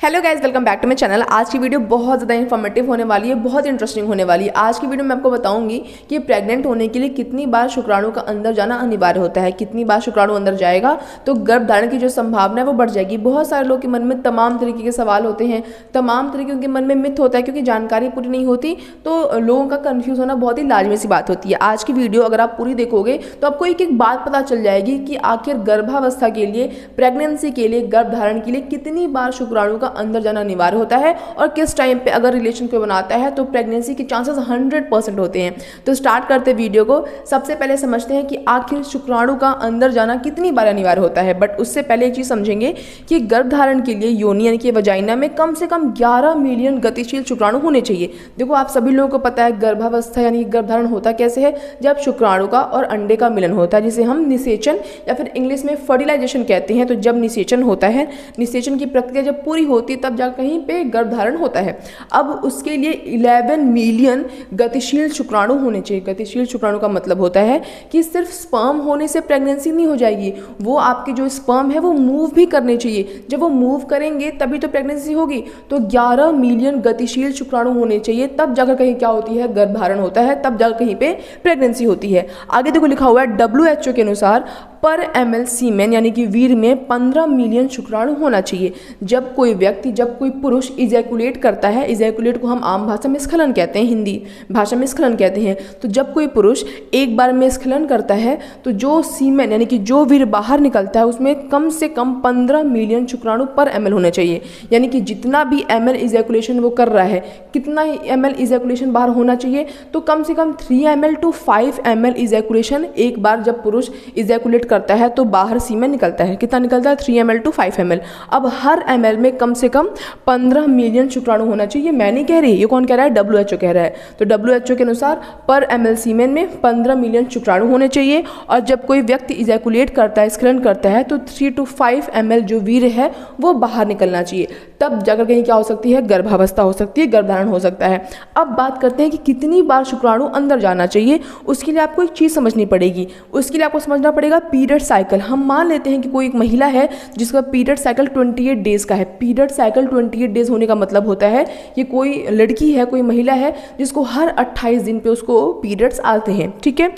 Hello guys, welcome back to my channel. आज की video बहुत ज़्यादा इन्फॉर्मेटिव होने वाली है, बहुत इंटरेस्टिंग होने वाली है। आज की वीडियो में आपको बताऊंगी कि प्रेग्नेंट होने के लिए कितनी बार शुक्राणु का अंदर जाना अनिवार्य होता है, कितनी बार शुक्राणु अंदर जाएगा तो गर्भधारण की जो संभावना है वो बढ़ जाएगी। बहुत सारे लोग के मन में तमाम तरीके के सवाल होते हैं, तमाम तरीके उनके मन में मिथ होता है, क्योंकि जानकारी पूरी नहीं होती तो लोगों का कन्फ्यूज़ होना बहुत ही लाजमी सी बात होती है। आज की वीडियो अगर आप पूरी देखोगे तो आपको एक एक बात पता चल जाएगी कि आखिर गर्भावस्था के लिए, प्रेगनेंसी के लिए, गर्भधारण के लिए कितनी बार शुक्राणु का अंदर जाना अनिवार्य होता है और किस टाइम पे अगर रिलेशन कोई बनाता है तो प्रेगनेंसी के चांसेस 100% होते हैं। तो स्टार्ट करते वीडियो को। सबसे पहले समझते हैं कि आखिर शुक्राणु का अंदर जाना कितनी बार अनिवार्य होता है। बट उससे पहले एक चीज समझेंगे कि गर्भधारण के लिए योनि यानी कि वजाइना में कम से कम 11 मिलियन गतिशील शुक्राणु होने चाहिए। देखो, आप सभी लोगों को पता है गर्भावस्था यानी गर्भधारण होता कैसे है, जब शुक्राणु का और अंडे का मिलन होता है, जिसे हम निषेचन या फिर इंग्लिश में फर्टिलाइजेशन कहते हैं। तो जब निषेचन होता है, निषेचन की प्रक्रिया जब पूरी होती है तब जा कहीं पे गर्भधारण होता है। अब उसके लिए 11 मिलियन गतिशील शुक्राणु होने चाहिए। गतिशील शुक्राणु का मतलब होता है कि सिर्फ स्पर्म होने से प्रेगनेंसी नहीं हो जाएगी, वो आपके जो स्पर्म है वो मूव भी करने चाहिए। जब वो मूव करेंगे तभी तो प्रेगनेंसी होगी। तो 11 मिलियन गतिशील शुक्राणु होने चाहिए, तब जाकर कहीं क्या होती है, गर्भधारण होता है, तब जाकर कहीं पे प्रेगनेंसी होती है। आगे देखो लिखा हुआ है WHO के अनुसार पर ml सीमेन यानी कि वीर में 15 मिलियन शुक्राणु होना चाहिए। जब कोई व्यक्ति, जब कोई पुरुष इजैकुलेट करता है, इजैकुलेट को हम आम भाषा में स्खलन कहते हैं, हिंदी भाषा में स्खलन कहते हैं। तो जब कोई पुरुष एक बार में स्खलन करता है तो जो सीमेन यानी कि जो वीर बाहर निकलता है उसमें कम से कम 15 मिलियन शुक्राणु पर ml होने चाहिए। यानी कि जितना भी ml इजैकुलेशन वो कर रहा है, कितना ml इजैकुलेशन बाहर होना चाहिए, तो कम से कम 3 ml to 5 ml इजैकुलेशन एक बार जब पुरुष इजैकुलेट करता है तो बाहर सीमेन निकलता है। कितना निकलता है? 3 ml to 5 ml। अब हर ml में कम से कम 15 मिलियन शुक्राणु होना चाहिए। मैं नहीं कह रही, ये कौन कह रहा है? WHO कह रहा है। तो WHO के अनुसार पर ml सीमेन में 15 मिलियन शुक्राणु होने चाहिए। और जब कोई व्यक्ति इजैकुलेट करता है, स्खलन करता है, तो 3 to 5 ml जो वीर है वो बाहर निकलना चाहिए। तब जाकर कहीं क्या हो सकती है, गर्भावस्था हो सकती है, गर्भधारण हो सकता है। अब बात करते हैं कि कितनी बार शुक्राणु अंदर जाना चाहिए। उसके लिए आपको एक चीज़ समझनी पड़ेगी। उसके लिए आपको समझना पड़ेगा पीरियड साइकिल। हम मान लेते हैं कि कोई एक महिला है जिसका पीरियड साइकिल 28 डेज का है। पीरियड साइकिल 28 डेज होने का मतलब होता है कि कोई लड़की है, कोई महिला है जिसको हर 28 दिन पे उसको पीरियड्स आते हैं। ठीक है,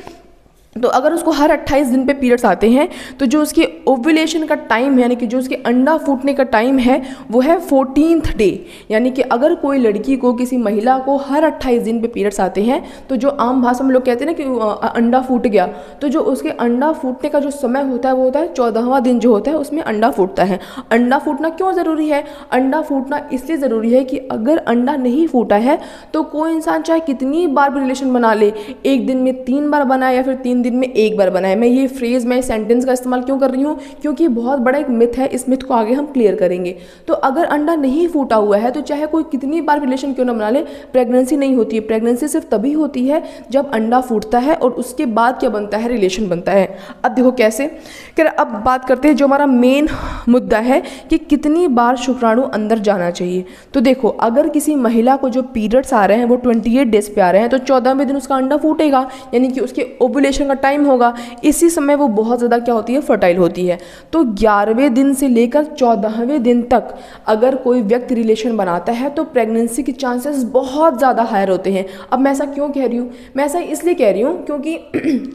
तो अगर उसको हर 28 दिन पे पीरियड्स आते हैं तो जो उसके ओव्यूलेशन का टाइम है, यानी कि जो उसके अंडा फूटने का टाइम है, वो है 14th डे। यानी कि अगर कोई लड़की को, किसी महिला को हर 28 दिन पे पीरियड्स आते हैं तो जो आम भाषा में लोग कहते हैं ना कि अंडा फूट गया, तो जो उसके अंडा फूटने का जो समय होता है वो होता है 14वां दिन जो होता है, उसमें अंडा फूटता है। अंडा फूटना क्यों ज़रूरी है? अंडा फूटना इसलिए ज़रूरी है कि अगर अंडा नहीं फूटा है तो कोई इंसान चाहे कितनी बार भी रिलेशन बना ले, एक दिन में 3 बार बनाए या फिर 3 दिन में 1 बार बनाए। मैं ये फ्रेज, मैं सेंटेंस का इस्तेमाल क्यों कर रही हूँ? क्योंकि बहुत बड़ा एक मिथ है, इस मिथ को आगे हम क्लियर करेंगे। तो अगर अंडा नहीं फूटा हुआ है तो चाहे कोई कितनी बार रिलेशन क्यों ना बना ले, प्रेगनेंसी नहीं होती है। प्रेगनेंसी सिर्फ तभी होती है जब अंडा फूटता है और उसके बाद क्या बनता है, रिलेशन बनता है। अब देखो कैसे। अब बात करते हैं जो हमारा मेन मुद्दा है कि कितनी बार शुक्राणु अंदर जाना चाहिए। तो देखो, अगर किसी महिला को जो पीरियड्स आ रहे हैं वो 28 डेज पे आ रहे हैं तो 14वें दिन उसका अंडा फूटेगा, यानी कि उसके ओव्यूलेशन का टाइम होगा। इसी समय वो बहुत ज़्यादा क्या होती है, फर्टाइल होती है। तो 11वें दिन से लेकर 14वें दिन तक अगर कोई व्यक्ति रिलेशन बनाता है तो प्रेगनेंसी के चांसेस बहुत ज़्यादा हायर होते हैं। अब मैं ऐसा क्यों कह रही हूँ? मैं ऐसा इसलिए कह रही हूँ क्योंकि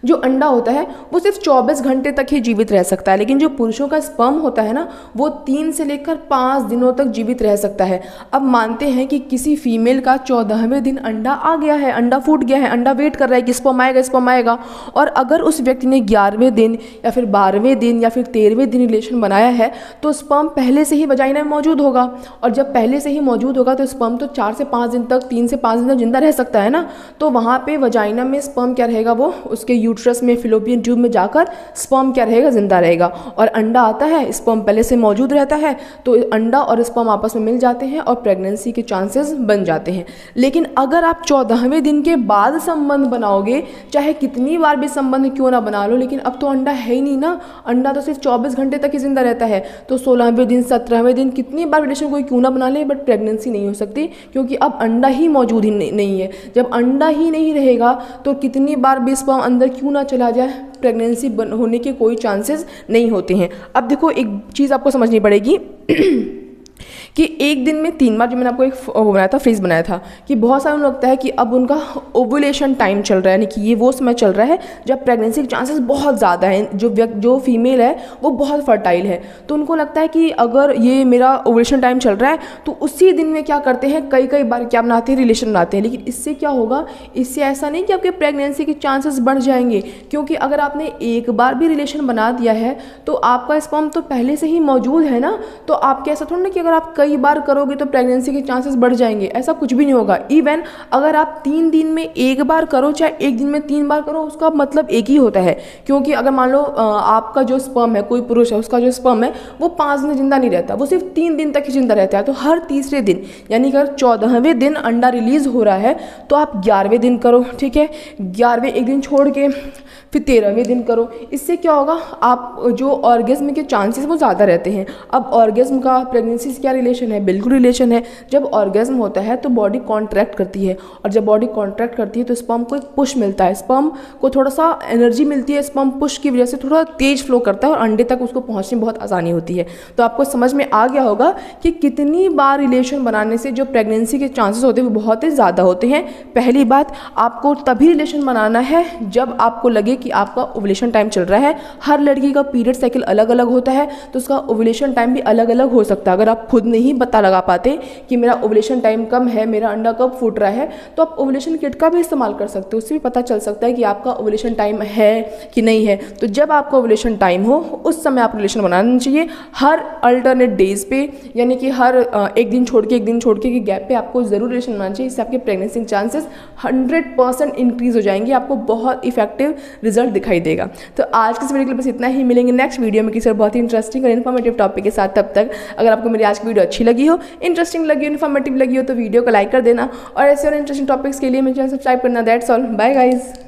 जो अंडा होता है वो सिर्फ 24 घंटे तक ही जीवित रह सकता है, लेकिन जो पुरुषों का स्पर्म होता है ना, वो 3 से लेकर 5 दिनों तक जीवित रह सकता है। अब मानते हैं कि किसी फीमेल का 14वें दिन अंडा आ गया है, अंडा फूट गया है, अंडा वेट कर रहा है कि स्पर्म आएगा, स्पर्म आएगा, और अगर उस व्यक्ति ने 11वें दिन या फिर 12वें दिन या फिर 13वें दिन रिलेशन बनाया है तो स्पर्म पहले से ही वजाइना में मौजूद होगा। और जब पहले से ही मौजूद होगा तो स्पर्म तो 4 से 5 दिन तक, 3 से 5 दिन तक जिंदा रह सकता है ना। तो वहाँ पे वजाइना में स्पर्म क्या रहेगा, वो उसके यूट्रस में, फिलोपियन ट्यूब में जाकर स्पर्म क्या रहेगा, जिंदा रहेगा। और अंडा आता है, स्पर्म पहले से मौजूद रहता है, तो अंडा और स्पर्म आपस में मिल जाते हैं और प्रेगनेंसी के चांसेस बन जाते हैं। लेकिन अगर आप 14वें दिन के बाद संबंध बनाओगे, चाहे कितनी बार भी संबंध क्यों ना बना लो, लेकिन अब तो अंडा है ही नहीं ना, अंडा तो सिर्फ 24 घंटे तक ही जिंदा रहता है। तो 16वें दिन, 17वें दिन, कितनी बार रिलेशन कोई क्यों ना बना ले, बट प्रेगनेंसी नहीं हो सकती, क्योंकि अब अंडा ही मौजूद ही नहीं है। जब अंडा ही नहीं रहेगा तो कितनी बार भी स्पर्म अंदर क्यों ना चला जाए, प्रेगनेंसी होने के कोई चांसेस नहीं होते हैं। अब देखो, एक चीज़ आपको समझनी पड़ेगी कि एक दिन में 3 बार, जो मैंने आपको एक वो बनाया था, फ्रीज बनाया था, कि बहुत सारे लोगों को लगता है कि अब उनका ओवुलेशन टाइम चल रहा है, यानी कि ये वो समय चल रहा है जब प्रेगनेंसी के चांसेस बहुत ज़्यादा हैं, जो फीमेल है वो बहुत फर्टाइल है, तो उनको लगता है कि अगर ये मेरा ओवुलेशन टाइम चल रहा है तो उसी दिन में क्या करते हैं, कई बार क्या बनाते हैं, रिलेशन बनाते हैं। लेकिन इससे क्या होगा, इससे ऐसा नहीं कि आपके प्रेगनेंसी के चांसेस बढ़ जाएंगे, क्योंकि अगर आपने एक बार भी रिलेशन बना दिया है तो आपका स्पर्म तो पहले से ही मौजूद है ना, तो आपके ऐसा थोड़ा ना कि अगर आप कई बार करोगे तो प्रेगनेंसी के चांसेस बढ़ जाएंगे, ऐसा कुछ भी नहीं होगा। इवन अगर आप 3 दिन में एक बार करो, चाहे एक दिन में 3 बार करो, उसका मतलब एक ही होता है। क्योंकि अगर मान लो आपका जो स्पर्म है, कोई पुरुष है, उसका जो स्पर्म है वो 5 दिन जिंदा नहीं रहता, वो सिर्फ 3 दिन तक ही जिंदा रहता है। तो हर तीसरे दिन, यानी कि अगर 14वें दिन अंडा रिलीज हो रहा है तो आप 11वें दिन करो, ठीक है, 11वें एक दिन छोड़ के फिर 13वें दिन करो। इससे क्या होगा, आप जो ऑर्गेज्म के चांसेस वो ज़्यादा रहते हैं। अब ऑर्गेज्म का प्रेगनेंसी से क्या रिलेशन है, बिल्कुल रिलेशन है। जब ऑर्गेज्म होता है तो बॉडी कॉन्ट्रैक्ट करती है, और जब बॉडी कॉन्ट्रैक्ट करती है तो स्पर्म को एक पुश मिलता है, स्पर्म को थोड़ा सा एनर्जी मिलती है, स्पर्म पुश की वजह से थोड़ा तेज फ्लो करता है और अंडे तक उसको पहुँचने में बहुत आसानी होती है। तो आपको समझ में आ गया होगा कि कितनी बार रिलेशन बनाने से जो प्रेगनेंसी के चांसेस होते हैं वो बहुत ही ज़्यादा होते हैं। पहली बात, आपको तभी रिलेशन बनाना है जब आपको लगे कि आपका ओवुलेशन टाइम चल रहा है। हर लड़की का पीरियड साइकिल अलग अलग होता है, तो उसका ओवुलेशन टाइम भी अलग अलग हो सकता है। अगर आप खुद नहीं पता लगा पाते कि मेरा ओवुलेशन टाइम कब है, मेरा अंडा कब फूट रहा है, तो आप ओवुलेशन किट का भी इस्तेमाल कर सकते हो, उससे भी पता चल सकता है कि आपका ओवुलेशन टाइम है कि नहीं है। तो जब आपका ओवुलेशन टाइम हो उस समय आप रिलेशन बनाना चाहिए, हर अल्टरनेट डेज पे, यानी कि हर एक दिन छोड़ के एक दिन छोड़ के गैप पे आपको ज़रूर रिलेशन बनाना चाहिए। इससे आपके प्रेगनेंसी के चांसेस 100% इंक्रीज हो जाएंगे, आपको बहुत इफेक्टिव रिजल्ट दिखाई देगा। तो आज के इस वीडियो के लिए बस इतना ही, मिलेंगे नेक्स्ट वीडियो में किसी और बहुत ही इंटरेस्टिंग और इन्फॉर्मेटिव टॉपिक के साथ। तब तक अगर आपको मेरी आज की वीडियो अच्छी लगी हो, इंटरेस्टिंग लगी हो, इन्फॉर्मेटिव लगी हो, तो वीडियो को लाइक कर देना, और ऐसे और इंटरेस्टिंग टॉपिक्स के लिए मेरे चैनल सब्सक्राइब करना। That's all, bye guys.